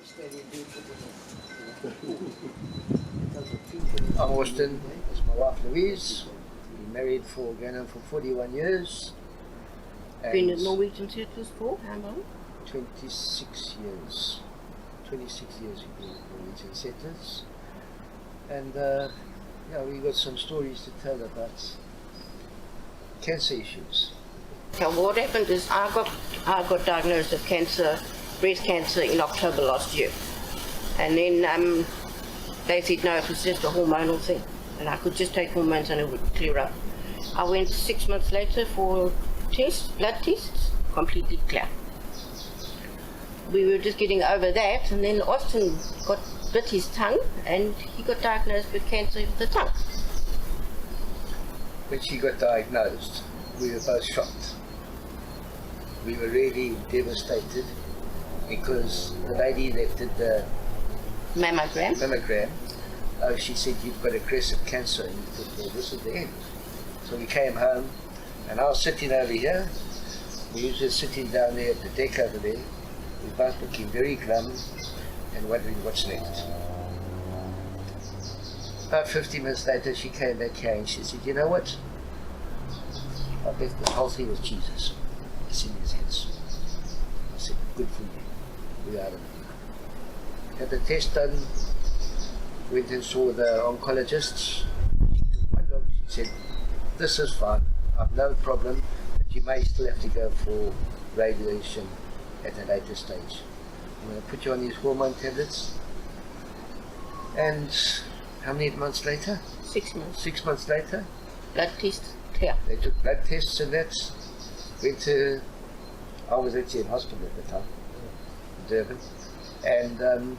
I'm Austen. It's my wife Louise. We're married going on for 41 years. Been at Norwegian Settlers for how long? 26 years. 26 years we've been at Norwegian Settlers. And we got some stories to tell about cancer issues. So what happened is I got diagnosed with breast cancer in October last year. And then they said no, it was just a hormonal thing. And I could just take hormones and it would clear up. I went 6 months later for blood tests, completely clear. We were just getting over that, and then Austen bit his tongue and he got diagnosed with cancer of the tongue. When she got diagnosed, we were both shocked. We were really devastated because the lady that did the mammogram, she said, you've got aggressive cancer, and we thought, well, this is the end. So we came home, and I was sitting over here. We were just sitting down there at the deck over there. We both looking very glum and wondering what's next. About 50 minutes later, she came back here and she said, you know what? I bet the whole thing was Jesus. It's in his hands. I said, good for you. We are in it. Had the test done, went and saw the oncologist. She took one look, she said, this is fine, I've no problem, but you may still have to go for radiation at a later stage. I'm going to put you on these hormone tablets. And how many months later? 6 months. 6 months later? Blood test, clear. They took blood tests and that. I was actually in hospital at the time, in Durban. And the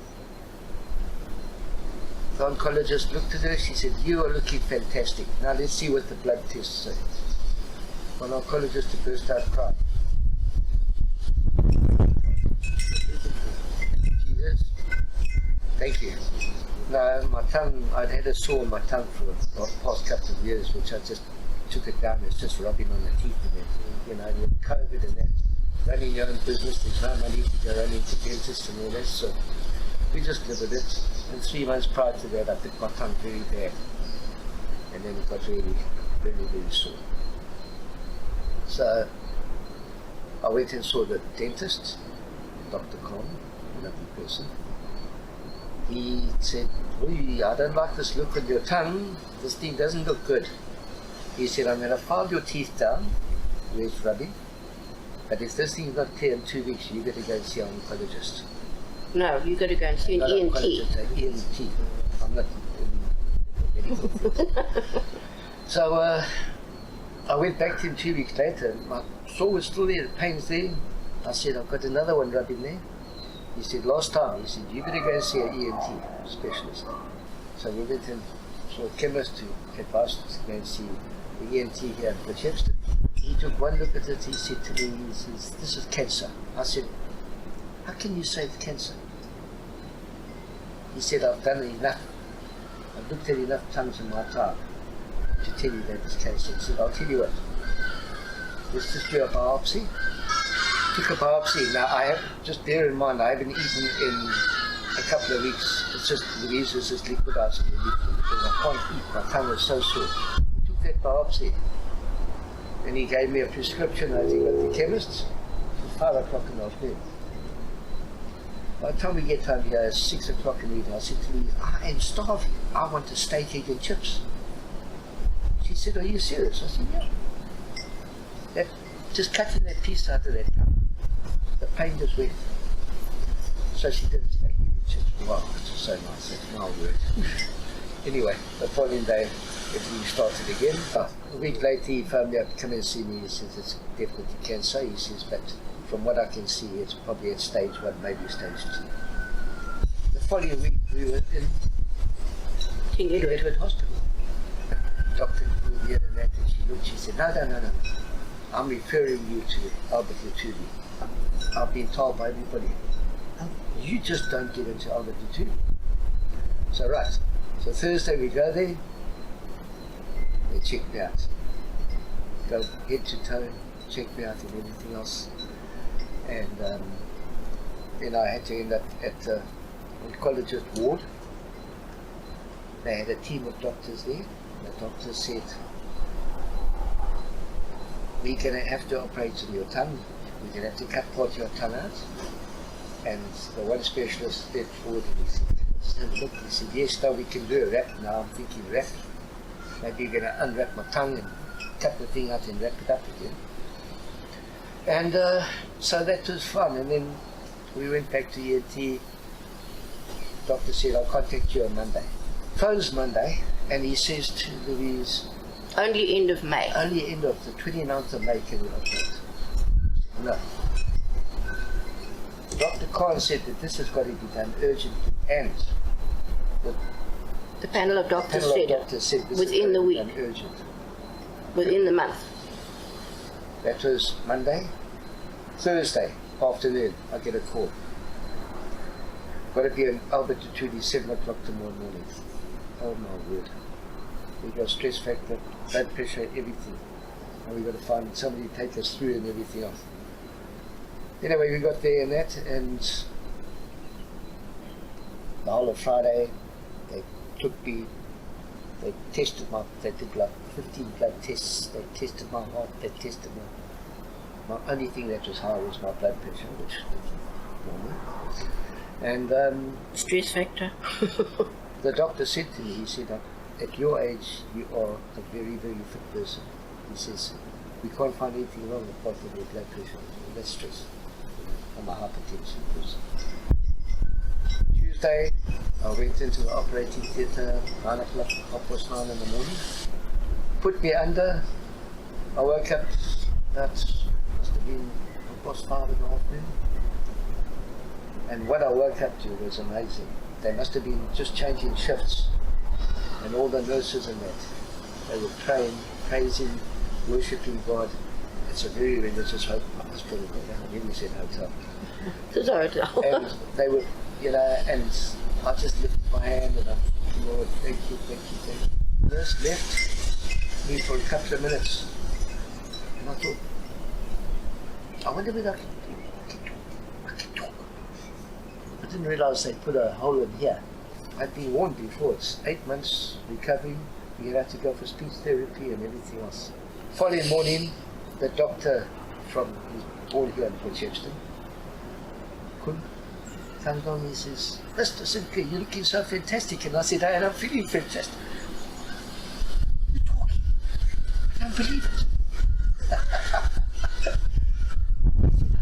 oncologist looked at her, she said, you are looking fantastic. Now let's see what the blood tests say. One oncologist burst out crying. Jesus, thank you. No, my tongue, I'd had a sore on my tongue for the past couple of years, which I just took it down. It's just rubbing on the teeth and everything, you know, with COVID and that. Running your own business, there's no money to go running to dentists and all that, so we just live with it. And 3 months prior to that, I bit my tongue very bad. And then it got really, really, really sore. So I went and saw the dentist, Dr. Khan, a lovely person. He said, I don't like this look on your tongue. This thing doesn't look good. He said, I'm going to file your teeth down where it's rubbing. But if this thing's not clear in 2 weeks, you've got to go and see an oncologist. No, you've got to go and see an ENT. ENT. I'm not in medical field. So I went back to him 2 weeks later. My sore was still there, the pain's there. I said, I've got another one rubbing there. He said, last time, he said, you've got to go and see an ENT specialist. So we went and saw a chemist who advised us to go and see the ENT here in Potchefstroom. He took one look at it, he said to me, he says, this is cancer. I said, how can you say it's cancer? He said, I've done enough. I've looked at enough tongues in my time to tell you that it's cancer. He said, I'll tell you what, let's just do a biopsy. Took a biopsy. Now, just bear in mind, I haven't eaten in a couple of weeks. It's just, Louise was just liquidizing me because I can't eat. My tongue is so sore. He took that biopsy. And he gave me a prescription. I think at the chemist. It was 5 o'clock in the afternoon. By the time we get home here, it's 6 o'clock in the evening. I said to Louise, I am starving. I want a steak, egg and chips. She said, are you serious? I said, yeah. Just cutting that piece out of that tongue, the pain just went. So she did steak, egg and chips. Wow, it's so nice. That's my word. Anyway, the following day, everything started again. A week later, he phoned me up to come and see me. He says, it's definitely cancer. He says, but from what I can see, it's probably at stage 1, maybe stage 2. The following week, we were in King Edward Hospital. Doctor called here and that, and she looked, she said, no. I'm referring you to Albert Luthuli. I've been told by everybody, you just don't get into Albert Luthuli. So right, so Thursday we go there, they check me out. Go head to toe, check me out and everything else. And I had to end up at the oncologist ward. They had a team of doctors there. The doctor said, we're going to have to operate on your tongue. We're going to have to cut part of your tongue out. And the one specialist stepped forward and he said, look, he said, yes, now we can do a wrap. Now I'm thinking wrap. Maybe you're going to unwrap my tongue and cut the thing out and wrap it up again. And so that was fun. And then we went back to ENT. Doctor said, I'll contact you on Monday. Phones Monday, and he says to Louise, Only end of May. only end of the 29th of May can we operate. No. Dr. Khan said that this has got to be done urgently, and The panel of doctors panel of said doctors said this within has the got to be week, done urgent. within the month. That was Monday. Thursday afternoon, I get a call. Got to be in Albert de Tudy, 7 o'clock tomorrow morning. Oh my word. We got stress factor, blood pressure, everything. And we got to find somebody to take us through and everything else. Anyway, we got there and that, and the whole of Friday, they took me, they tested they did like 15 blood tests, they tested my heart, they tested my only thing that was high was my blood pressure, which was normal. And Stress factor. the doctor said to me, he said, at your age, you are a very, very fit person. He says, we can't find anything wrong apart from your blood pressure. That's stress. And my hypertension. Tuesday, I went into the operating theatre, 9 o'clock, 9:30 in the morning. Put me under. I woke up about, must have been 5:30 in the afternoon. And what I woke up to was amazing. They must have been just changing shifts. And all the nurses and that, they were praying, praising, worshipping God. It's a very religious hospital. I nearly said hotel. It's a hotel. And they were, and I just lifted my hand and I, Lord, thank you, thank you, thank you. Nurse left me for a couple of minutes. And I thought, I wonder whether I can talk. I didn't realize they put a hole in here. I'd been warned before, it's 8 months recovery, you have to go for speech therapy and everything else. Following morning, the doctor from all here in Portchester comes on and he says, Mr. Sinclair, you're looking so fantastic. And I said, hey, and I'm feeling fantastic. You're talking. I don't believe it. I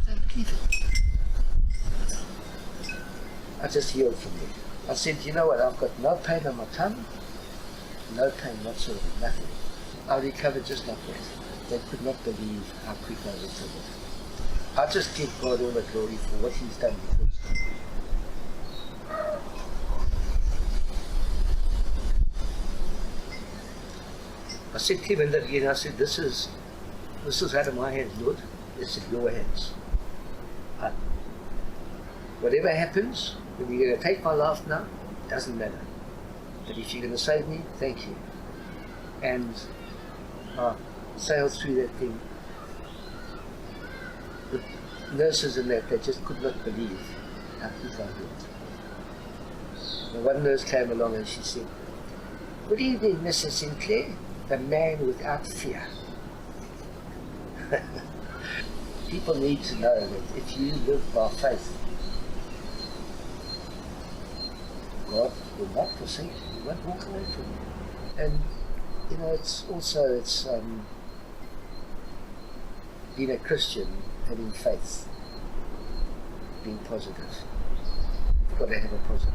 don't believe it. I just healed from there. I said, you know what, I've got no pain on my tongue, no pain whatsoever, nothing. I recovered just like that. They could not believe how quick I recovered. I just give God all the glory for what He's done before. I said to him in the beginning, I said, this is out of my hands, Lord. It's in your hands. Whatever happens, if you're going to take my life now, doesn't matter. But if you're going to save me, thank you. And I sailed through that thing. The nurses and that, they just could not believe how quick I healed. And one nurse came along and she said, good evening, Mrs. Sinclair, the man without fear. People need to know that if you live by faith, God will not forsake you. He won't walk away from you. And it's being a Christian, having faith, being positive. You've got to have a positive